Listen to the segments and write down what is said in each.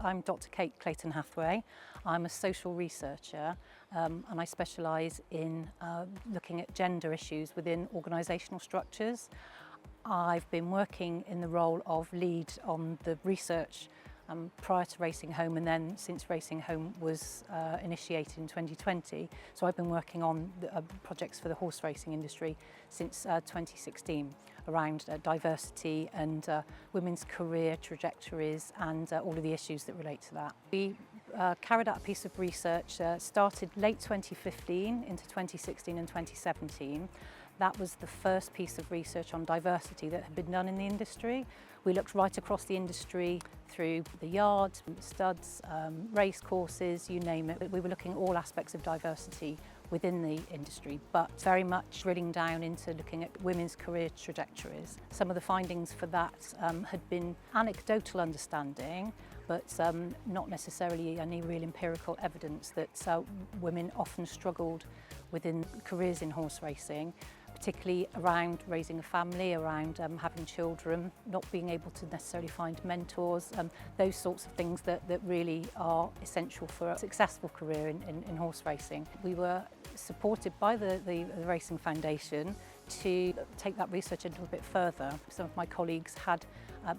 I'm Dr. Clayton-Hathway. I'm a social researcher and I specialise in looking at gender issues within organisational structures. I've been working in the role of lead on the research prior to Racing Home, and then since Racing Home was initiated in 2020. So I've been working on projects for the horse racing industry since 2016 around diversity and women's career trajectories and all of the issues that relate to that. We carried out a piece of research, started late 2015 into 2016 and 2017. That was the first piece of research on diversity that had been done in the industry. We looked right across the industry through the yards, studs, race courses, you name it. We were looking at all aspects of diversity within the industry, but very much drilling down into looking at women's career trajectories. Some of the findings for that had been anecdotal understanding, but not necessarily any real empirical evidence that women often struggled within careers in horse racing, particularly around raising a family, around having children, not being able to necessarily find mentors, those sorts of things that really are essential for a successful career in horse racing. We were supported by the Racing Foundation to take that research a little bit further. Some of my colleagues had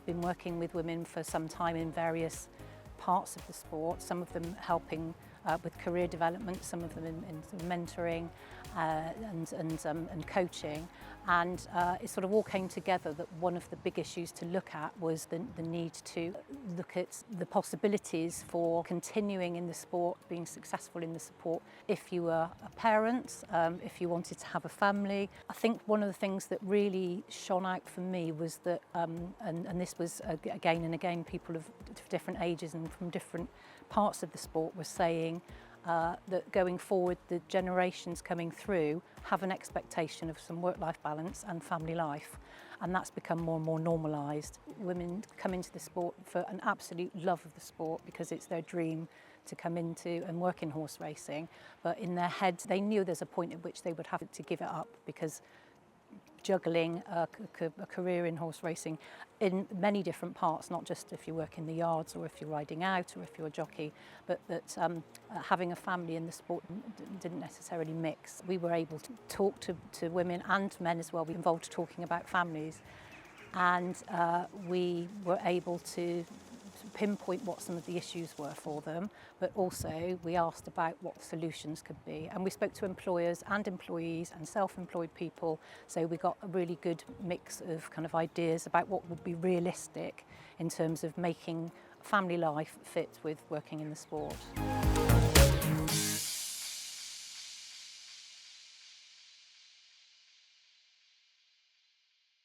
been working with women for some time in various parts of the sport, some of them helping with career development, some of them in mentoring and coaching, and it sort of all came together that one of the big issues to look at was the need to look at the possibilities for continuing in the sport, being successful in the sport if you were a parent, if you wanted to have a family. I think one of the things that really shone out for me was that, and this was again and again, people of different ages and from different parts of the sport were saying that going forward, the generations coming through have an expectation of some work-life balance and family life, and that's become more and more normalised. Women come into the sport for an absolute love of the sport because it's their dream to come into and work in horse racing, but in their heads they knew there's a point at which they would have to give it up, because juggling a career in horse racing in many different parts, not just if you work in the yards or if you're riding out or if you're a jockey, but that having a family in the sport didn't necessarily mix. We were able to talk to women and men as well. We involved talking about families, and we were able to pinpoint what some of the issues were for them, but also we asked about what the solutions could be, and we spoke to employers and employees and self-employed people, so we got a really good mix of kind of ideas about what would be realistic in terms of making family life fit with working in the sport.